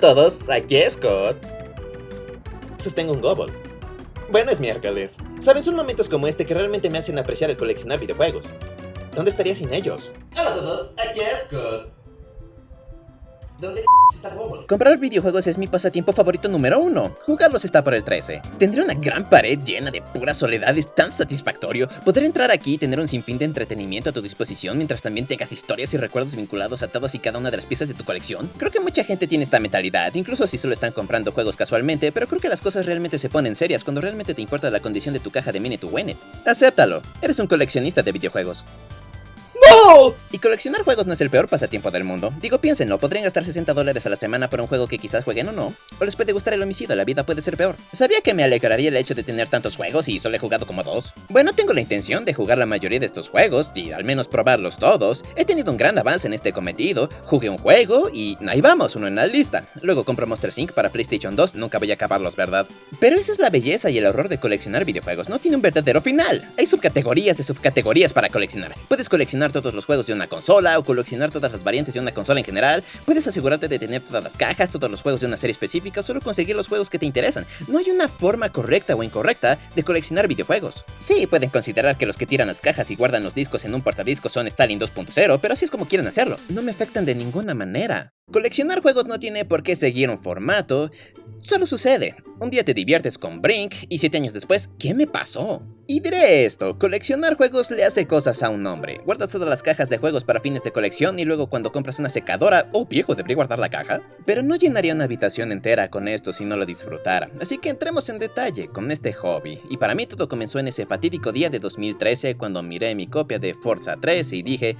todos, aquí es Scott. Sostengo un gobble. Bueno, es miércoles. Saben, son momentos como este que realmente me hacen apreciar el coleccionar videojuegos. ¿Dónde estaría sin ellos? Hola a todos, aquí es Scott. ¿Dónde está Gobble? Comprar videojuegos es mi pasatiempo favorito número 1. Jugarlos está por el 13. Tendré una gran pared llena de pura soledad, es tan satisfactorio. Poder entrar aquí y tener un sinfín de entretenimiento a tu disposición mientras también tengas historias y recuerdos vinculados a todas y cada una de las piezas de tu colección. Creo que mucha gente tiene esta mentalidad, incluso si solo están comprando juegos casualmente, pero creo que las cosas realmente se ponen serias cuando realmente te importa la condición de tu caja de Mini to Win It. Acéptalo, eres un coleccionista de videojuegos. ¡No! Y coleccionar juegos no es el peor pasatiempo del mundo. Digo, piénsenlo, podrían gastar $60 a la semana por un juego que quizás jueguen o no. O les puede gustar el homicidio, la vida puede ser peor. ¿Sabía que me alegraría el hecho de tener tantos juegos y solo he jugado como 2? Bueno, tengo la intención de jugar la mayoría de estos juegos y al menos probarlos todos. He tenido un gran avance en este cometido, jugué un juego y ahí vamos, uno en la lista. Luego compro Monster Inc. para PlayStation 2, nunca voy a acabarlos, ¿verdad? Pero esa es la belleza y el horror de coleccionar videojuegos, no tiene un verdadero final. Hay subcategorías de subcategorías para coleccionar. Puedes coleccionar todos los juegos de una consola o coleccionar todas las variantes de una consola en general. Puedes asegurarte de tener todas las cajas, todos los juegos de una serie específica o solo conseguir los juegos que te interesan. No hay una forma correcta o incorrecta de coleccionar videojuegos. Sí, pueden considerar que los que tiran las cajas y guardan los discos en un portadiscos son Stalin 2.0, pero así es como quieren hacerlo. No me afectan de ninguna manera. Coleccionar juegos no tiene por qué seguir un formato, solo sucede. Un día te diviertes con Brink y 7 años después, ¿qué me pasó? Y diré esto, coleccionar juegos le hace cosas a un hombre. Guardas todas las cajas de juegos para fines de colección y luego cuando compras una secadora, oh viejo, ¿debería guardar la caja? Pero no llenaría una habitación entera con esto si no lo disfrutara. Así que entremos en detalle con este hobby. Y para mí todo comenzó en ese fatídico día de 2013 cuando miré mi copia de Forza 3 y dije,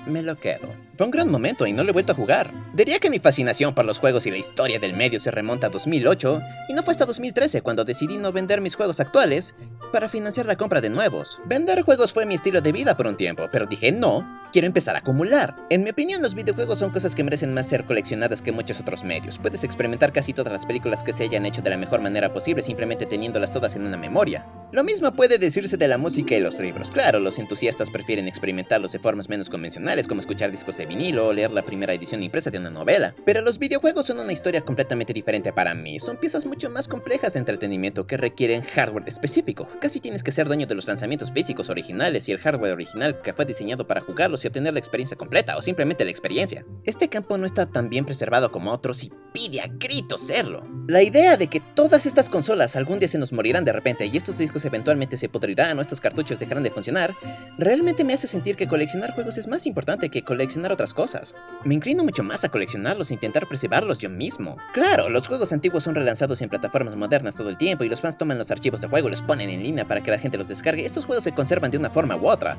me lo quedo. Fue un gran momento y no lo he vuelto a jugar. Diría que mi fascinación por los juegos y la historia del medio se remonta a 2008 y no fue hasta 2013 cuando decidí no vender mis juegos actuales para financiar la compra de nuevos. Vender juegos fue mi estilo de vida por un tiempo, pero dije no, quiero empezar a acumular. En mi opinión, los videojuegos son cosas que merecen más ser coleccionadas que muchos otros medios. Puedes experimentar casi todas las películas que se hayan hecho de la mejor manera posible simplemente teniéndolas todas en una memoria. Lo mismo puede decirse de la música y los libros. Claro, los entusiastas prefieren experimentarlos de formas menos convencionales como escuchar discos de vinilo o leer la primera edición impresa de una novela. Pero los videojuegos son una historia completamente diferente para mí. Son piezas mucho más complejas de entretenimiento que requieren hardware específico. Casi tienes que ser dueño de los lanzamientos físicos originales y el hardware original que fue diseñado para jugarlos y obtener la experiencia completa o simplemente la experiencia. Este campo no está tan bien preservado como otros y pide a gritos serlo. La idea de que todas estas consolas algún día se nos morirán de repente y estos discos eventualmente se podrirán o estos cartuchos dejarán de funcionar, realmente me hace sentir que coleccionar juegos es más importante que coleccionar otras cosas. Me inclino mucho más a coleccionarlos e intentar preservarlos yo mismo. Claro, los juegos antiguos son relanzados en plataformas modernas todo el tiempo y los fans toman los archivos de juego y los ponen en línea para que la gente los descargue. Estos juegos se conservan de una forma u otra.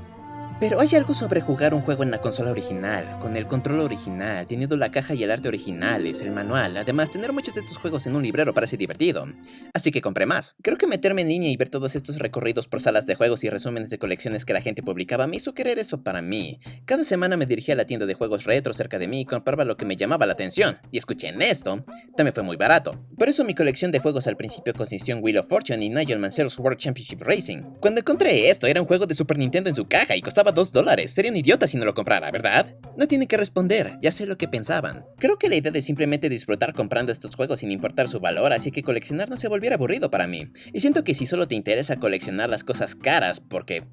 Pero hay algo sobre jugar un juego en la consola original, con el control original, teniendo la caja y el arte originales, el manual. Además, tener muchos de estos juegos en un librero parece divertido. Así que compré más. Creo que meterme en línea y ver todos estos recorridos por salas de juegos y resúmenes de colecciones que la gente publicaba me hizo querer eso para mí. Cada semana me dirigía a la tienda de juegos retro cerca de mí y compraba lo que me llamaba la atención. Y escuchen esto, también fue muy barato. Por eso mi colección de juegos al principio consistió en Wheel of Fortune y Nigel Mansell's World Championship Racing. Cuando encontré esto, era un juego de Super Nintendo en su caja y costaba $2. Sería un idiota si no lo comprara, ¿verdad? No tienen que responder, ya sé lo que pensaban. Creo que la idea de simplemente disfrutar comprando estos juegos sin importar su valor hacía que coleccionar no se volviera aburrido para mí. Y siento que si solo te interesa coleccionar las cosas caras porque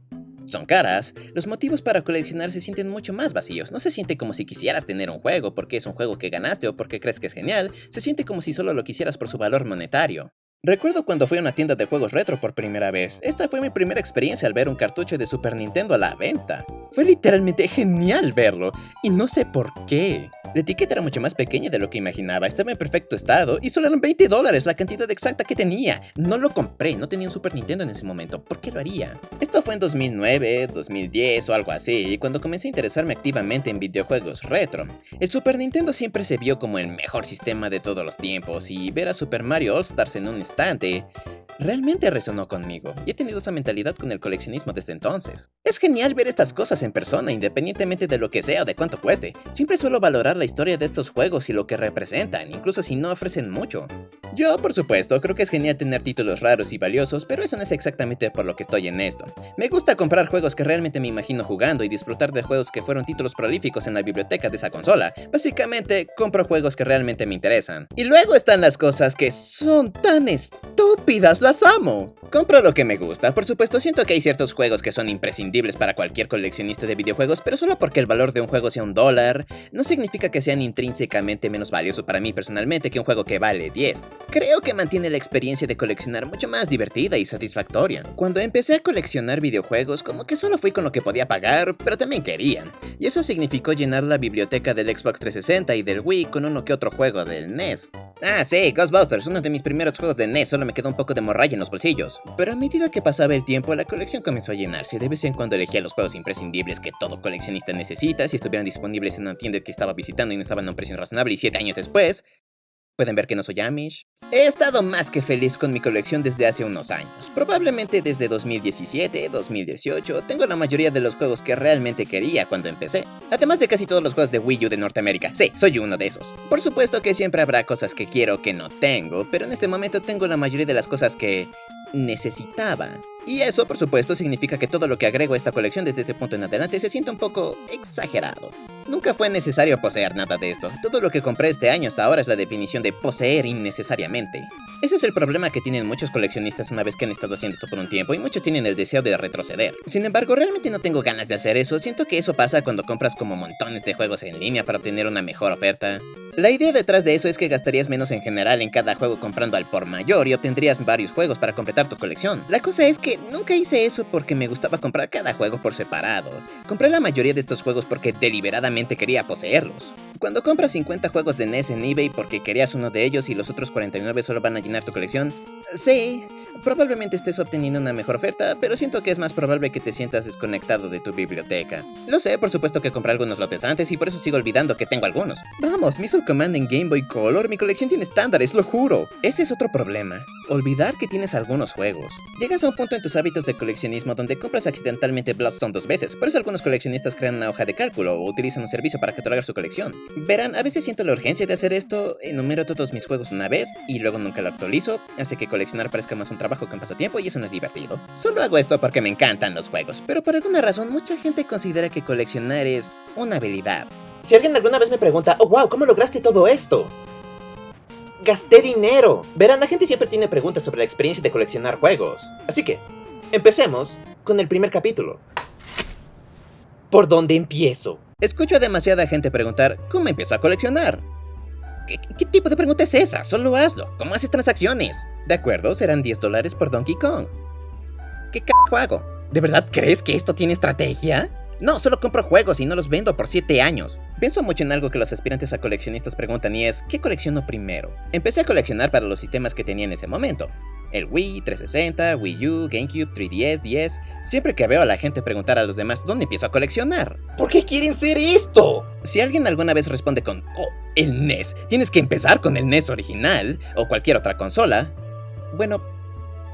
son caras, los motivos para coleccionar se sienten mucho más vacíos. No se siente como si quisieras tener un juego porque es un juego que ganaste o porque crees que es genial. Se siente como si solo lo quisieras por su valor monetario. Recuerdo cuando fui a una tienda de juegos retro por primera vez. Esta fue mi primera experiencia al ver un cartucho de Super Nintendo a la venta. Fue literalmente genial verlo, y no sé por qué. La etiqueta era mucho más pequeña de lo que imaginaba, estaba en perfecto estado y solo eran $20, la cantidad exacta que tenía. No lo compré, no tenía un Super Nintendo en ese momento, ¿por qué lo haría? Esto fue en 2009, 2010 o algo así, cuando comencé a interesarme activamente en videojuegos retro. El Super Nintendo siempre se vio como el mejor sistema de todos los tiempos y ver a Super Mario All Stars en un estante realmente resonó conmigo y he tenido esa mentalidad con el coleccionismo desde entonces. Es genial ver estas cosas en persona, independientemente de lo que sea o de cuánto cueste. Siempre suelo valorar la historia de estos juegos y lo que representan, incluso si no ofrecen mucho. Yo, por supuesto, creo que es genial tener títulos raros y valiosos, pero eso no es exactamente por lo que estoy en esto. Me gusta comprar juegos que realmente me imagino jugando y disfrutar de juegos que fueron títulos prolíficos en la biblioteca de esa consola. Básicamente, compro juegos que realmente me interesan. Y luego están las cosas que son tan estúpidas, las amo. Compro lo que me gusta, por supuesto siento que hay ciertos juegos que son imprescindibles para cualquier coleccionista de videojuegos, pero solo porque el valor de un juego sea $1, no significa que sean intrínsecamente menos valioso para mí personalmente que un juego que vale 10. Creo que mantiene la experiencia de coleccionar mucho más divertida y satisfactoria. Cuando empecé a coleccionar videojuegos, como que solo fui con lo que podía pagar, pero también quería. Y eso significó llenar la biblioteca del Xbox 360 y del Wii con uno que otro juego del NES. Ah, sí, Ghostbusters, uno de mis primeros juegos de NES, solo me quedó un poco de morralla en los bolsillos. Pero a medida que pasaba el tiempo, la colección comenzó a llenarse. De vez en cuando elegía los juegos imprescindibles que todo coleccionista necesita, si estuvieran disponibles en una tienda que estaba visitando y no estaban a un precio razonable, y 7 años después... Pueden ver que no soy Amish. He estado más que feliz con mi colección desde hace unos años. Probablemente desde 2017, 2018, tengo la mayoría de los juegos que realmente quería cuando empecé. Además de casi todos los juegos de Wii U de Norteamérica. Sí, soy uno de esos. Por supuesto que siempre habrá cosas que quiero que no tengo, pero en este momento tengo la mayoría de las cosas que necesitaba. Y eso, por supuesto, significa que todo lo que agrego a esta colección desde este punto en adelante se siente un poco exagerado. Nunca fue necesario poseer nada de esto. Todo lo que compré este año hasta ahora es la definición de poseer innecesariamente. Ese es el problema que tienen muchos coleccionistas una vez que han estado haciendo esto por un tiempo y muchos tienen el deseo de retroceder. Sin embargo, realmente no tengo ganas de hacer eso. Siento que eso pasa cuando compras como montones de juegos en línea para obtener una mejor oferta. La idea detrás de eso es que gastarías menos en general en cada juego comprando al por mayor y obtendrías varios juegos para completar tu colección. La cosa es que nunca hice eso porque me gustaba comprar cada juego por separado. Compré la mayoría de estos juegos porque deliberadamente quería poseerlos. Cuando compras 50 juegos de NES en eBay porque querías uno de ellos y los otros 49 solo van a llenar tu colección, sí, probablemente estés obteniendo una mejor oferta, pero siento que es más probable que te sientas desconectado de tu biblioteca. Lo sé, por supuesto que compré algunos lotes antes y por eso sigo olvidando que tengo algunos. Vamos, mi Soul Command en Game Boy Color, mi colección tiene estándares, lo juro. Ese es otro problema, olvidar que tienes algunos juegos. Llegas a un punto en tus hábitos de coleccionismo donde compras accidentalmente Bloodstone 2 veces, por eso algunos coleccionistas crean una hoja de cálculo o utilizan un servicio para catalogar su colección. Verán, a veces siento la urgencia de hacer esto, enumero todos mis juegos una vez y luego nunca lo actualizo, hace que coleccionar parezca más un trabajo que un pasatiempo y eso no es divertido. Solo hago esto porque me encantan los juegos, pero por alguna razón mucha gente considera que coleccionar es una habilidad. Si alguien alguna vez me pregunta, oh wow, ¿cómo lograste todo esto? Gasté dinero. Verán, la gente siempre tiene preguntas sobre la experiencia de coleccionar juegos. Así que, empecemos con el primer capítulo. ¿Por dónde empiezo? Escucho a demasiada gente preguntar, ¿cómo empiezo a coleccionar? ¿Qué tipo de pregunta es esa? Solo hazlo. ¿Cómo haces transacciones? De acuerdo, serán $10 por Donkey Kong. ¿Qué carajo hago? ¿De verdad crees que esto tiene estrategia? No, solo compro juegos y no los vendo por 7 años. Pienso mucho en algo que los aspirantes a coleccionistas preguntan y es, ¿qué colecciono primero? Empecé a coleccionar para los sistemas que tenía en ese momento. El Wii, 360, Wii U, GameCube, 3DS, 10. Siempre que veo a la gente preguntar a los demás, ¿dónde empiezo a coleccionar? ¿Por qué quieren ser esto? Si alguien alguna vez responde con, oh, el NES, tienes que empezar con el NES original, o cualquier otra consola. Bueno,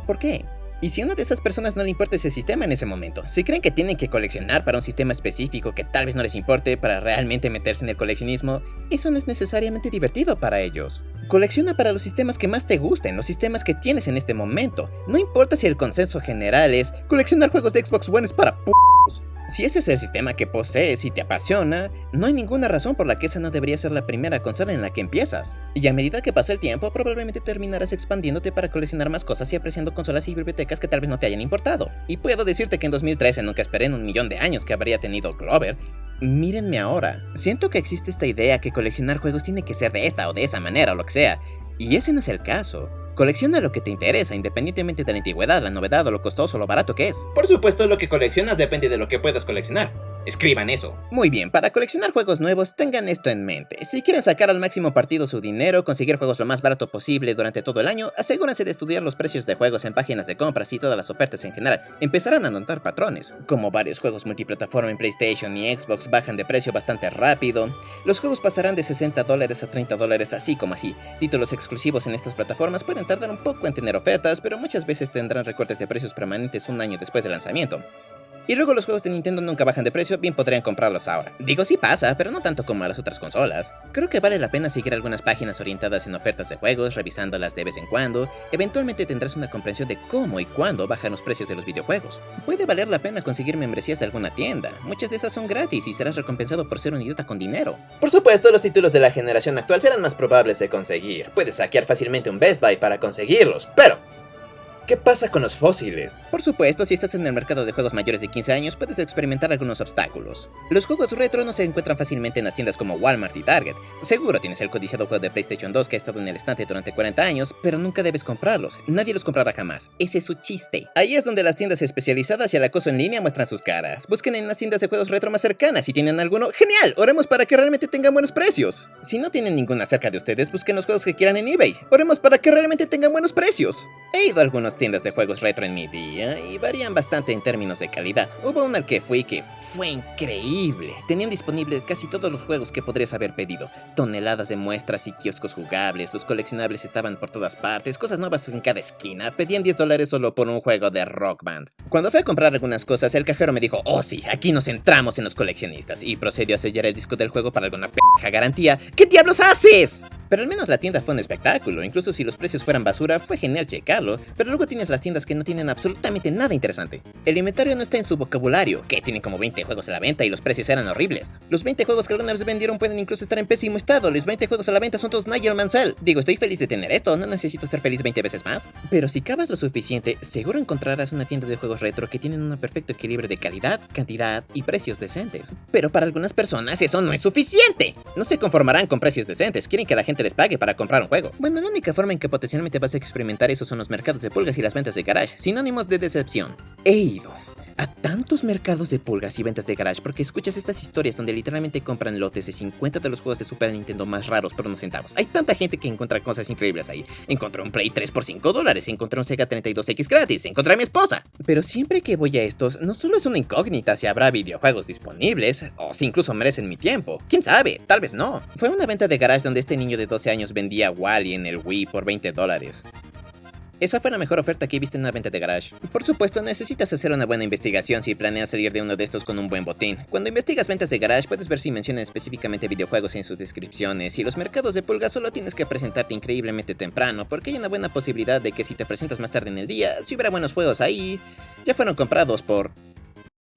¿por qué? Y si a una de esas personas no le importa ese sistema en ese momento, si creen que tienen que coleccionar para un sistema específico que tal vez no les importe para realmente meterse en el coleccionismo, eso no es necesariamente divertido para ellos. Colecciona para los sistemas que más te gusten, los sistemas que tienes en este momento. No importa si el consenso general es coleccionar juegos de Xbox One es para p***os. Si ese es el sistema que posees y te apasiona, no hay ninguna razón por la que esa no debería ser la primera consola en la que empiezas. Y a medida que pasa el tiempo, probablemente terminarás expandiéndote para coleccionar más cosas y apreciando consolas y bibliotecas que tal vez no te hayan importado. Y puedo decirte que en 2013 nunca esperé en 1.000.000 de años que habría tenido Glover. Mírenme ahora. Siento que existe esta idea que coleccionar juegos tiene que ser de esta o de esa manera o lo que sea. Y ese no es el caso. Colecciona lo que te interesa, independientemente de la antigüedad, la novedad o lo costoso o lo barato que es. Por supuesto, lo que coleccionas depende de lo que puedas coleccionar. Escriban eso. Muy bien, para coleccionar juegos nuevos, tengan esto en mente. Si quieren sacar al máximo partido su dinero, conseguir juegos lo más barato posible durante todo el año, asegúrense de estudiar los precios de juegos en páginas de compras y todas las ofertas en general. Empezarán a notar patrones, como varios juegos multiplataforma en PlayStation y Xbox bajan de precio bastante rápido. Los juegos pasarán de $60 a $30 así como así. Títulos exclusivos en estas plataformas pueden tardar un poco en tener ofertas, pero muchas veces tendrán recortes de precios permanentes un año después del lanzamiento. Y luego los juegos de Nintendo nunca bajan de precio, bien podrían comprarlos ahora. Digo, sí pasa, pero no tanto como a las otras consolas. Creo que vale la pena seguir algunas páginas orientadas en ofertas de juegos, revisándolas de vez en cuando. Eventualmente tendrás una comprensión de cómo y cuándo bajan los precios de los videojuegos. Puede valer la pena conseguir membresías de alguna tienda. Muchas de esas son gratis y serás recompensado por ser un idiota con dinero. Por supuesto, los títulos de la generación actual serán más probables de conseguir. Puedes hackear fácilmente un Best Buy para conseguirlos, pero ¿qué pasa con los fósiles? Por supuesto, si estás en el mercado de juegos mayores de 15 años, puedes experimentar algunos obstáculos. Los juegos retro no se encuentran fácilmente en las tiendas como Walmart y Target. Seguro tienes el codiciado juego de PlayStation 2 que ha estado en el estante durante 40 años, pero nunca debes comprarlos. Nadie los comprará jamás. Ese es su chiste. Ahí es donde las tiendas especializadas y el acoso en línea muestran sus caras. Busquen en las tiendas de juegos retro más cercanas. Si tienen alguno, ¡genial! Oremos para que realmente tengan buenos precios. Si no tienen ninguna cerca de ustedes, busquen los juegos que quieran en eBay. Oremos para que realmente tengan buenos precios. He ido a algunas tiendas de juegos retro en mi día y varían bastante en términos de calidad. Hubo una al que fui que fue increíble. Tenían disponibles casi todos los juegos que podrías haber pedido. Toneladas de muestras y kioscos jugables, los coleccionables estaban por todas partes, cosas nuevas en cada esquina. Pedían $10 solo por un juego de Rock Band. Cuando fui a comprar algunas cosas, el cajero me dijo, oh sí, aquí nos centramos en los coleccionistas, y procedió a sellar el disco del juego para alguna p***ja garantía. ¿Qué diablos haces? Pero al menos la tienda fue un espectáculo. Incluso si los precios fueran basura, fue genial checarlo. Pero luego tienes las tiendas que no tienen absolutamente nada interesante. El inventario no está en su vocabulario, que tienen como 20 juegos a la venta y los precios eran horribles. Los 20 juegos que alguna vez vendieron pueden incluso estar en pésimo estado. Los 20 juegos a la venta son todos Nigel Mansell. Digo, estoy feliz de tener esto, no necesito ser feliz 20 veces más. Pero si cavas lo suficiente, seguro encontrarás una tienda de juegos retro que tienen un perfecto equilibrio de calidad, cantidad y precios decentes. Pero para algunas personas eso no es suficiente. No se conformarán con precios decentes, quieren que la gente les pague para comprar un juego. Bueno, la única forma en que potencialmente vas a experimentar eso son los mercados de pulgas y las ventas de garage, sinónimos de decepción. He ido a tantos mercados de pulgas y ventas de garage porque escuchas estas historias donde literalmente compran lotes de 50 de los juegos de Super Nintendo más raros por unos centavos. Hay tanta gente que encuentra cosas increíbles ahí. Encontré un Play 3 por $5, encontré un Sega 32X gratis, encontré a mi esposa. Pero siempre que voy a estos, no solo es una incógnita si habrá videojuegos disponibles, o si incluso merecen mi tiempo. ¿Quién sabe? Tal vez no. Fue una venta de garage donde este niño de 12 años vendía Wall-E en el Wii por $20. Esa fue la mejor oferta que he visto en una venta de garage. Por supuesto, necesitas hacer una buena investigación si planeas salir de uno de estos con un buen botín. Cuando investigas ventas de garage, puedes ver si mencionan específicamente videojuegos en sus descripciones, y los mercados de pulgas solo tienes que presentarte increíblemente temprano, porque hay una buena posibilidad de que si te presentas más tarde en el día, si hubiera buenos juegos ahí, ya fueron comprados por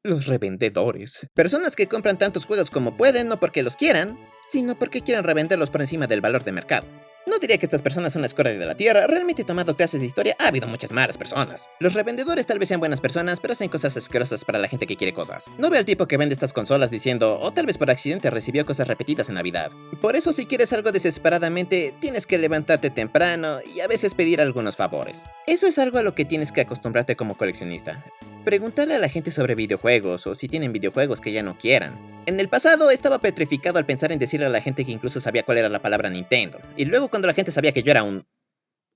los revendedores. Personas que compran tantos juegos como pueden, no porque los quieran, sino porque quieren revenderlos por encima del valor de mercado. No diría que estas personas son la escoria de la tierra. Realmente he tomado clases de historia, ha habido muchas malas personas. Los revendedores tal vez sean buenas personas, pero hacen cosas asquerosas para la gente que quiere cosas. No veo al tipo que vende estas consolas diciendo, o tal vez por accidente recibió cosas repetidas en Navidad. Por eso si quieres algo desesperadamente, tienes que levantarte temprano y a veces pedir algunos favores. Eso es algo a lo que tienes que acostumbrarte como coleccionista. Preguntarle a la gente sobre videojuegos, o si tienen videojuegos que ya no quieran. En el pasado estaba petrificado al pensar en decirle a la gente que incluso sabía cuál era la palabra Nintendo. Y luego cuando la gente sabía que yo era un...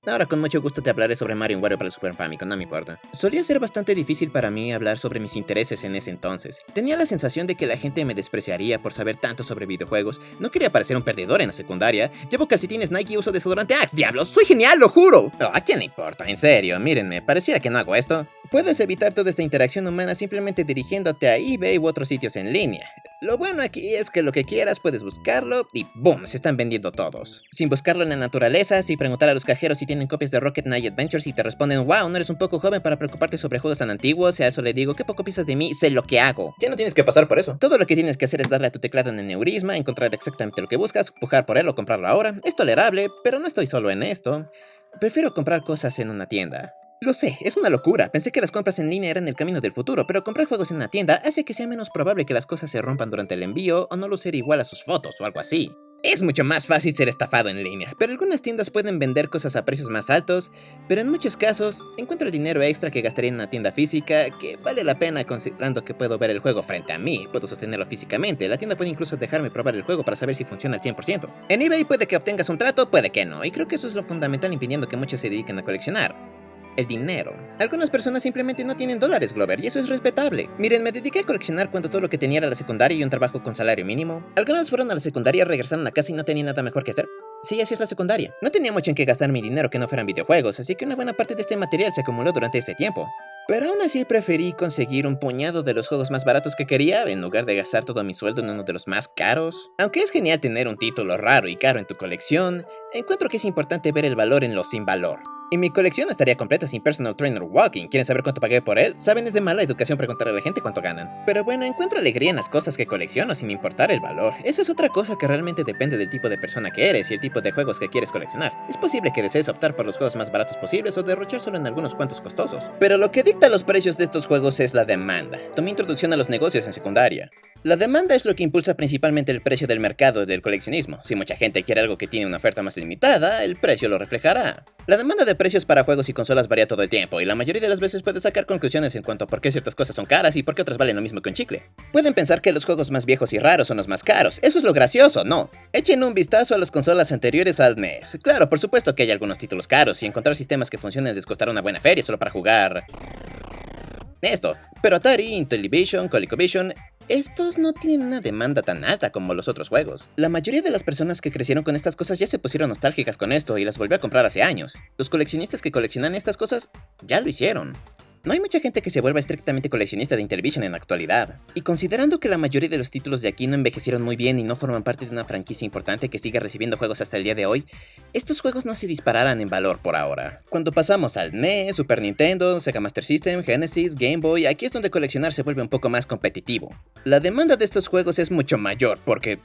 Ahora con mucho gusto te hablaré sobre Mario Wario para el Super Famicom, no me importa. Solía ser bastante difícil para mí hablar sobre mis intereses en ese entonces. Tenía la sensación de que la gente me despreciaría por saber tanto sobre videojuegos. No quería parecer un perdedor en la secundaria. Llevo calcetines Nike y uso desodorante Axe, diablos, soy genial, lo juro. Oh, ¿a quién le importa? En serio, mírenme, pareciera que no hago esto. Puedes evitar toda esta interacción humana simplemente dirigiéndote a eBay u otros sitios en línea. Lo bueno aquí es que lo que quieras puedes buscarlo y ¡boom! Se están vendiendo todos. Sin buscarlo en la naturaleza, sin preguntar a los cajeros si tienen copias de Rocket Knight Adventures y te responden wow, no eres un poco joven para preocuparte sobre juegos tan antiguos, y a eso le digo, ¿qué poco piensas de mí? Sé lo que hago. Ya no tienes que pasar por eso. Todo lo que tienes que hacer es darle a tu teclado en neurisma, encontrar exactamente lo que buscas, pujar por él o comprarlo ahora. Es tolerable, pero no estoy solo en esto. Prefiero comprar cosas en una tienda. Lo sé, es una locura. Pensé que las compras en línea eran el camino del futuro, pero comprar juegos en una tienda hace que sea menos probable que las cosas se rompan durante el envío o no lucir igual a sus fotos o algo así. Es mucho más fácil ser estafado en línea, pero algunas tiendas pueden vender cosas a precios más altos, pero en muchos casos encuentro el dinero extra que gastaría en una tienda física que vale la pena considerando que puedo ver el juego frente a mí, puedo sostenerlo físicamente, la tienda puede incluso dejarme probar el juego para saber si funciona al 100%. En eBay puede que obtengas un trato, puede que no, y creo que eso es lo fundamental impidiendo que muchos se dediquen a coleccionar. El dinero. Algunas personas simplemente no tienen dólares, Glover, y eso es respetable. Miren, me dediqué a coleccionar cuando todo lo que tenía era la secundaria y un trabajo con salario mínimo. Algunas fueron a la secundaria, regresaron a casa y no tenían nada mejor que hacer. Sí, así es la secundaria. No tenía mucho en qué gastar mi dinero que no fueran videojuegos, así que una buena parte de este material se acumuló durante este tiempo. Pero aún así preferí conseguir un puñado de los juegos más baratos que quería en lugar de gastar todo mi sueldo en uno de los más caros. Aunque es genial tener un título raro y caro en tu colección, encuentro que es importante ver el valor en lo sin valor. Y mi colección estaría completa sin Personal Trainer Walking. ¿Quieren saber cuánto pagué por él? Saben, es de mala educación preguntarle a la gente cuánto ganan. Pero bueno, encuentro alegría en las cosas que colecciono sin importar el valor. Eso es otra cosa que realmente depende del tipo de persona que eres y el tipo de juegos que quieres coleccionar. Es posible que desees optar por los juegos más baratos posibles o derrochar solo en algunos cuantos costosos. Pero lo que dicta los precios de estos juegos es la demanda. Tomé introducción a los negocios en secundaria. La demanda es lo que impulsa principalmente el precio del mercado del coleccionismo. Si mucha gente quiere algo que tiene una oferta más limitada, el precio lo reflejará. La demanda de precios para juegos y consolas varía todo el tiempo, y la mayoría de las veces puedes sacar conclusiones en cuanto a por qué ciertas cosas son caras y por qué otras valen lo mismo que un chicle. Pueden pensar que los juegos más viejos y raros son los más caros. Eso es lo gracioso, ¿no? Echen un vistazo a las consolas anteriores al NES. Claro, por supuesto que hay algunos títulos caros, y encontrar sistemas que funcionen les costará una buena feria solo para jugar esto. Pero Atari, Intellivision, ColecoVision, estos no tienen una demanda tan alta como los otros juegos. La mayoría de las personas que crecieron con estas cosas ya se pusieron nostálgicas con esto y las volvió a comprar hace años. Los coleccionistas que coleccionan estas cosas ya lo hicieron. No hay mucha gente que se vuelva estrictamente coleccionista de Intellivision en la actualidad. Y considerando que la mayoría de los títulos de aquí no envejecieron muy bien y no forman parte de una franquicia importante que sigue recibiendo juegos hasta el día de hoy, estos juegos no se dispararán en valor por ahora. Cuando pasamos al NES, Super Nintendo, Sega Master System, Genesis, Game Boy, aquí es donde coleccionar se vuelve un poco más competitivo. La demanda de estos juegos es mucho mayor porque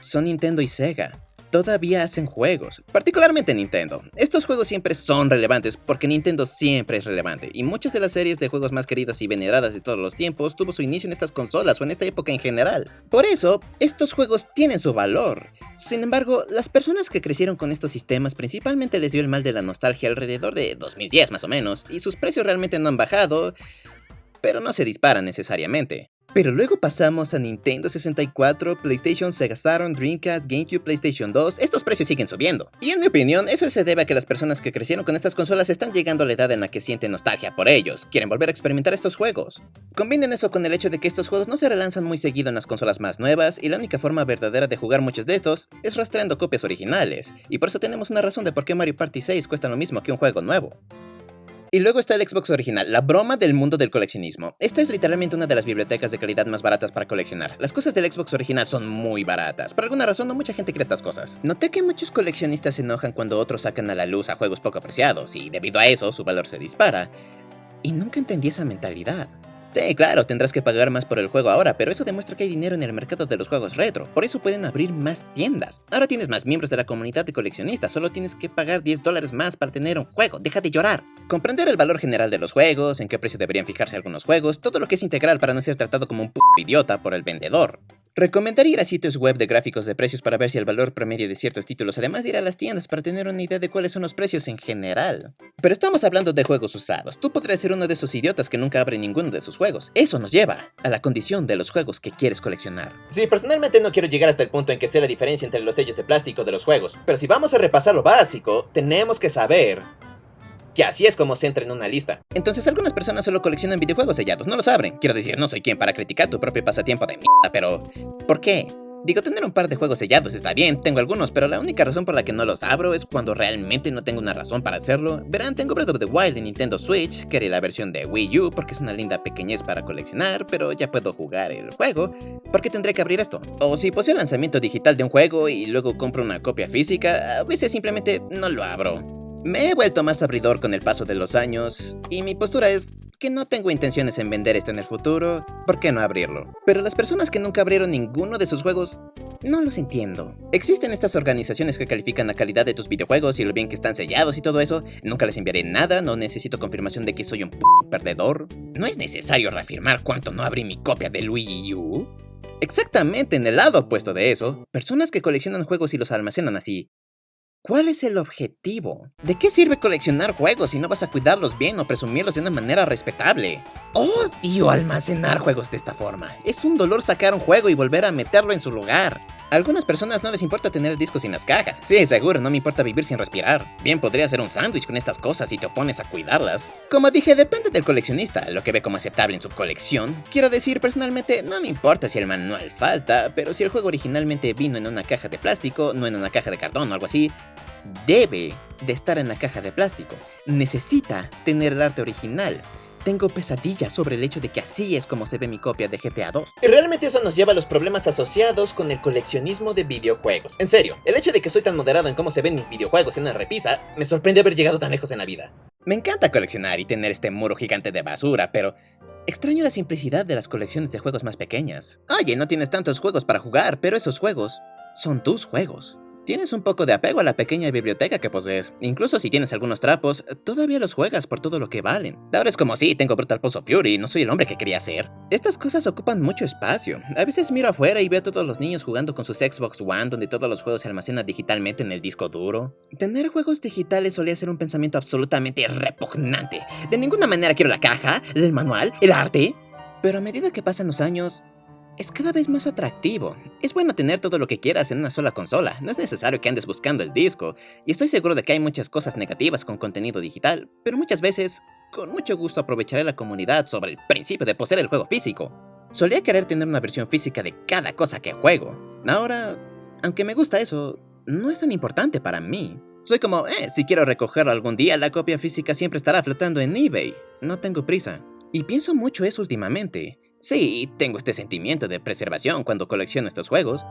son Nintendo y Sega. Todavía hacen juegos, particularmente Nintendo. Estos juegos siempre son relevantes porque Nintendo siempre es relevante, y muchas de las series de juegos más queridas y veneradas de todos los tiempos tuvo su inicio en estas consolas o en esta época en general. Por eso, estos juegos tienen su valor. Sin embargo, las personas que crecieron con estos sistemas principalmente les dio el mal de la nostalgia alrededor de 2010 más o menos, y sus precios realmente no han bajado, pero no se disparan necesariamente. Pero luego pasamos a Nintendo 64, PlayStation, Sega Saturn, Dreamcast, GameCube, PlayStation 2, estos precios siguen subiendo. Y en mi opinión, eso se debe a que las personas que crecieron con estas consolas están llegando a la edad en la que sienten nostalgia por ellos, quieren volver a experimentar estos juegos. Combinen eso con el hecho de que estos juegos no se relanzan muy seguido en las consolas más nuevas, y la única forma verdadera de jugar muchos de estos es rastreando copias originales, y por eso tenemos una razón de por qué Mario Party 6 cuesta lo mismo que un juego nuevo. Y luego está el Xbox original, la broma del mundo del coleccionismo. Esta es literalmente una de las bibliotecas de calidad más baratas para coleccionar. Las cosas del Xbox original son muy baratas. Por alguna razón no mucha gente quiere estas cosas. Noté que muchos coleccionistas se enojan cuando otros sacan a la luz a juegos poco apreciados, y debido a eso su valor se dispara. Y nunca entendí esa mentalidad. Sí, claro, tendrás que pagar más por el juego ahora, pero eso demuestra que hay dinero en el mercado de los juegos retro. Por eso pueden abrir más tiendas. Ahora tienes más miembros de la comunidad de coleccionistas, solo tienes que pagar $10 más para tener un juego. Deja de llorar. Comprender el valor general de los juegos, en qué precio deberían fijarse algunos juegos, todo lo que es integral para no ser tratado como un idiota por el vendedor. Recomendaría ir a sitios web de gráficos de precios para ver si el valor promedio de ciertos títulos, además de ir a las tiendas para tener una idea de cuáles son los precios en general. Pero estamos hablando de juegos usados. Tú podrías ser uno de esos idiotas que nunca abre ninguno de sus juegos. Eso nos lleva a la condición de los juegos que quieres coleccionar. Sí, personalmente no quiero llegar hasta el punto en que sé la diferencia entre los sellos de plástico de los juegos, pero si vamos a repasar lo básico, tenemos que saber que así es como se entra en una lista. Entonces algunas personas solo coleccionan videojuegos sellados, no los abren. Quiero decir, no soy quien para criticar tu propio pasatiempo de mierda, pero ¿por qué? Digo, tener un par de juegos sellados está bien, tengo algunos, pero la única razón por la que no los abro es cuando realmente no tengo una razón para hacerlo. Verán, tengo Breath of the Wild en Nintendo Switch, quería la versión de Wii U porque es una linda pequeñez para coleccionar, pero ya puedo jugar el juego. ¿Por qué tendré que abrir esto? O si poseo el lanzamiento digital de un juego y luego compro una copia física, a veces simplemente no lo abro. Me he vuelto más abridor con el paso de los años, y mi postura es que no tengo intenciones en vender esto en el futuro, ¿por qué no abrirlo? Pero las personas que nunca abrieron ninguno de sus juegos, no los entiendo. Existen estas organizaciones que califican la calidad de tus videojuegos y lo bien que están sellados y todo eso. Nunca les enviaré nada, no necesito confirmación de que soy un perdedor. ¿No es necesario reafirmar cuánto no abrí mi copia del Wii U? Exactamente en el lado opuesto de eso, personas que coleccionan juegos y los almacenan así. ¿Cuál es el objetivo? ¿De qué sirve coleccionar juegos si no vas a cuidarlos bien o presumirlos de una manera respetable? Odio almacenar juegos de esta forma. Es un dolor sacar un juego y volver a meterlo en su lugar. A algunas personas no les importa tener el disco sin las cajas. Sí, seguro, no me importa vivir sin respirar. Bien podría hacer un sándwich con estas cosas si te opones a cuidarlas. Como dije, depende del coleccionista, lo que ve como aceptable en su colección. Quiero decir, personalmente, no me importa si el manual falta, pero si el juego originalmente vino en una caja de plástico, no en una caja de cartón o algo así, debe de estar en la caja de plástico. Necesita tener el arte original. Tengo pesadillas sobre el hecho de que así es como se ve mi copia de GTA 2. Y realmente eso nos lleva a los problemas asociados con el coleccionismo de videojuegos. En serio, el hecho de que soy tan moderado en cómo se ven mis videojuegos en una repisa, me sorprende haber llegado tan lejos en la vida. Me encanta coleccionar y tener este muro gigante de basura, pero extraño la simplicidad de las colecciones de juegos más pequeñas. Oye, no tienes tantos juegos para jugar, pero esos juegos son tus juegos. Tienes un poco de apego a la pequeña biblioteca que posees. Incluso si tienes algunos trapos, todavía los juegas por todo lo que valen. Ahora es como si tengo Brutal Pulse of Fury, no soy el hombre que quería ser. Estas cosas ocupan mucho espacio. A veces miro afuera y veo a todos los niños jugando con sus Xbox One, donde todos los juegos se almacenan digitalmente en el disco duro. Tener juegos digitales solía ser un pensamiento absolutamente repugnante. De ninguna manera quiero la caja, el manual, el arte. Pero a medida que pasan los años, es cada vez más atractivo. Es bueno tener todo lo que quieras en una sola consola. No es necesario que andes buscando el disco. Y estoy seguro de que hay muchas cosas negativas con contenido digital, pero muchas veces, con mucho gusto aprovecharé la comunidad sobre el principio de poseer el juego físico. Solía querer tener una versión física de cada cosa que juego. Ahora, aunque me gusta eso, no es tan importante para mí. Soy como, si quiero recogerlo algún día, la copia física siempre estará flotando en eBay. No tengo prisa. Y pienso mucho eso últimamente. Sí, tengo este sentimiento de preservación cuando colecciono estos juegos,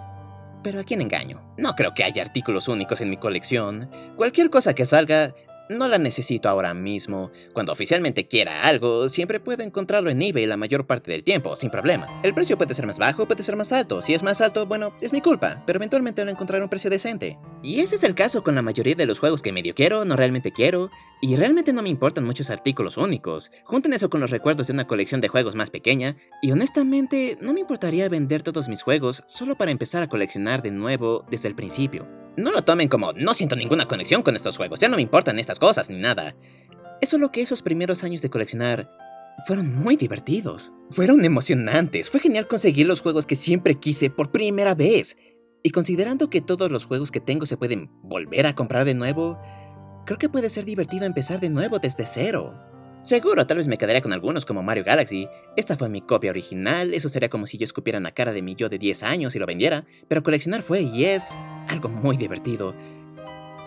pero ¿a quién engaño? No creo que haya artículos únicos en mi colección. Cualquier cosa que salga, no la necesito ahora mismo. Cuando oficialmente quiera algo, siempre puedo encontrarlo en eBay la mayor parte del tiempo, sin problema. El precio puede ser más bajo, puede ser más alto. Si es más alto, bueno, es mi culpa, pero eventualmente lo encontraré a un precio decente. Y ese es el caso con la mayoría de los juegos que medio quiero, no realmente quiero, y realmente no me importan muchos artículos únicos. Junten eso con los recuerdos de una colección de juegos más pequeña, y honestamente, no me importaría vender todos mis juegos solo para empezar a coleccionar de nuevo desde el principio. No lo tomen como, no siento ninguna conexión con estos juegos, ya no me importan estas cosas ni nada. Es solo que esos primeros años de coleccionar fueron muy divertidos. Fueron emocionantes, fue genial conseguir los juegos que siempre quise por primera vez. Y considerando que todos los juegos que tengo se pueden volver a comprar de nuevo, creo que puede ser divertido empezar de nuevo desde cero. Seguro, tal vez me quedaría con algunos como Mario Galaxy. Esta fue mi copia original, eso sería como si yo escupiera en la cara de mi yo de 10 años y lo vendiera, pero coleccionar fue y es algo muy divertido,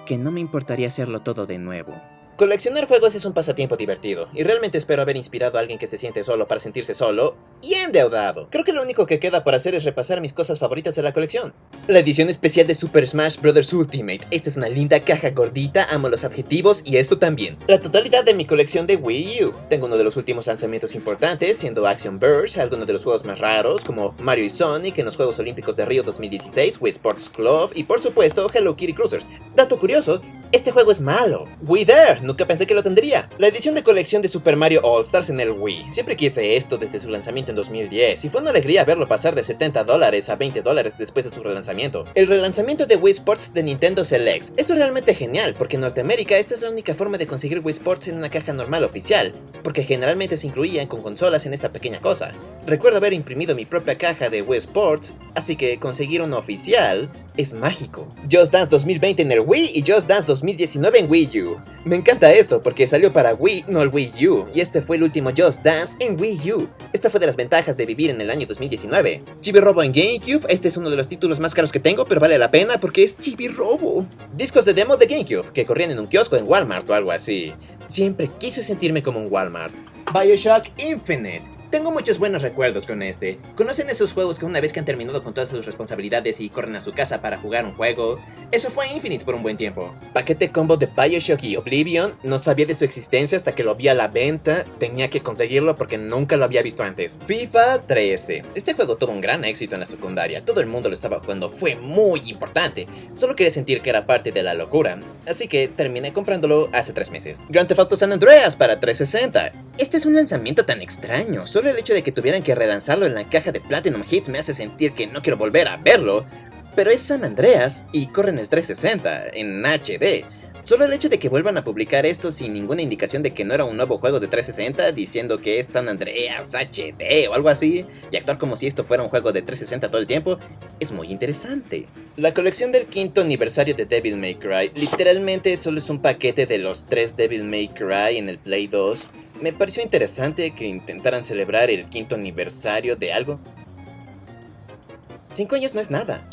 que no me importaría hacerlo todo de nuevo. Coleccionar juegos es un pasatiempo divertido, y realmente espero haber inspirado a alguien que se siente solo para sentirse solo y endeudado. Creo que lo único que queda por hacer es repasar mis cosas favoritas de la colección. La edición especial de Super Smash Bros. Ultimate. Esta es una linda caja gordita, amo los adjetivos y esto también. La totalidad de mi colección de Wii U. Tengo uno de los últimos lanzamientos importantes, siendo Action Verge, algunos de los juegos más raros, como Mario y Sonic en los Juegos Olímpicos de Río 2016, Wii Sports Club y por supuesto Hello Kitty Cruisers. Dato curioso, este juego es malo. Wii There, nunca pensé que lo tendría. La edición de colección de Super Mario All Stars en el Wii. Siempre quise esto desde su lanzamiento en 2010 y fue una alegría verlo pasar de $70 a $20 después de su relanzamiento. El relanzamiento de Wii Sports de Nintendo Selects. Esto es realmente genial porque en Norteamérica esta es la única forma de conseguir Wii Sports en una caja normal oficial, porque generalmente se incluían con consolas en esta pequeña cosa. Recuerdo haber imprimido mi propia caja de Wii Sports, así que conseguir uno oficial es mágico. Just Dance 2020 en el Wii y Just Dance 2019 en Wii U. Me encanta esto porque salió para Wii, no el Wii U, y este fue el último Just Dance en Wii U. Esta fue de las ventajas de vivir en el año 2019. Chibi Robo en GameCube, este es uno de los títulos más caros que tengo, pero vale la pena porque es Chibi Robo. Discos de demo de GameCube, que corrían en un kiosco en Walmart o algo así. Siempre quise sentirme como un Walmart. BioShock Infinite. Tengo muchos buenos recuerdos con este. ¿Conocen esos juegos que una vez que han terminado con todas sus responsabilidades y corren a su casa para jugar un juego? Eso fue Infinite por un buen tiempo. Paquete combo de BioShock y Oblivion. No sabía de su existencia hasta que lo vi a la venta. Tenía que conseguirlo porque nunca lo había visto antes. FIFA 13. Este juego tuvo un gran éxito en la secundaria. Todo el mundo lo estaba jugando. Fue muy importante. Solo quería sentir que era parte de la locura. Así que terminé comprándolo hace 3 meses. Grand Theft Auto San Andreas para 360. Este es un lanzamiento tan extraño. Solo el hecho de que tuvieran que relanzarlo en la caja de Platinum Hits me hace sentir que no quiero volver a verlo. Pero es San Andreas y corre en el 360, en HD. Solo el hecho de que vuelvan a publicar esto sin ninguna indicación de que no era un nuevo juego de 360, diciendo que es San Andreas HD o algo así, y actuar como si esto fuera un juego de 360 todo el tiempo, es muy interesante. La colección del 5º aniversario de Devil May Cry literalmente solo es un paquete de los 3 Devil May Cry en el Play 2. Me pareció interesante que intentaran celebrar el 5º aniversario de algo. 5 años no es nada.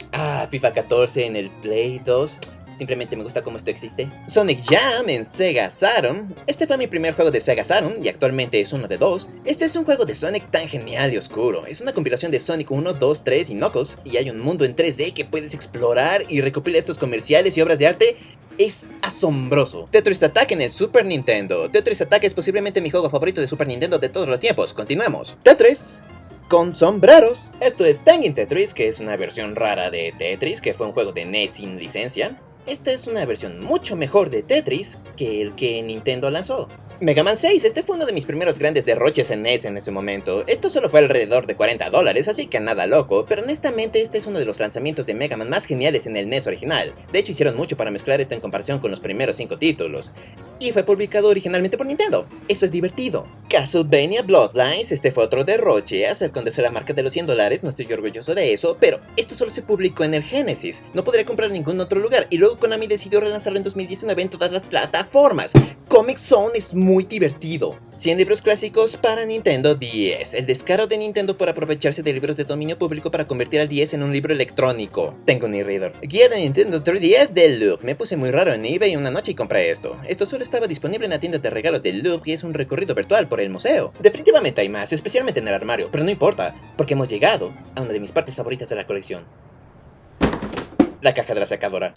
FIFA 14 en el Play 2. simplemente me gusta cómo esto existe. Sonic Jam en Sega Saturn. Este fue mi primer juego de Sega Saturn y actualmente es uno de dos. Este es un juego de Sonic tan genial y oscuro. Es una compilación de Sonic 1, 2, 3 y Knuckles, y hay un mundo en 3D que puedes explorar y recopila estos comerciales y obras de arte. Es asombroso. Tetris Attack en el Super Nintendo. Tetris Attack es posiblemente mi juego favorito de Super Nintendo de todos los tiempos. Continuemos. Tetris con sombreros. Esto es Tangin Tetris, que es una versión rara de Tetris, que fue un juego de NES sin licencia. Esta es una versión mucho mejor de Tetris que el que Nintendo lanzó. Mega Man 6, este fue uno de mis primeros grandes derroches en NES en ese momento. Esto solo fue alrededor de $40, así que nada loco, pero honestamente este es uno de los lanzamientos de Mega Man más geniales en el NES original. De hecho hicieron mucho para mezclar esto en comparación con los primeros 5 títulos. Y fue publicado originalmente por Nintendo. Eso es divertido. Castlevania Bloodlines, este fue otro derroche, hacer condensar la marca de los $100, no estoy orgulloso de eso, pero esto solo se publicó en el Genesis. No podría comprar en ningún otro lugar, y luego Konami decidió relanzarlo en 2019 en todas las plataformas. Comic Zone es muy divertido. 100 libros clásicos para Nintendo 10. El descaro de Nintendo por aprovecharse de libros de dominio público para convertir al 10 en un libro electrónico. Tengo un e-reader. Guía de Nintendo 3DS de Loop. Me puse muy raro en eBay una noche y compré esto. Esto solo estaba disponible en la tienda de regalos de Loop y es un recorrido virtual por el museo. Definitivamente hay más, especialmente en el armario, pero no importa, porque hemos llegado a una de mis partes favoritas de la colección. La caja de la secadora.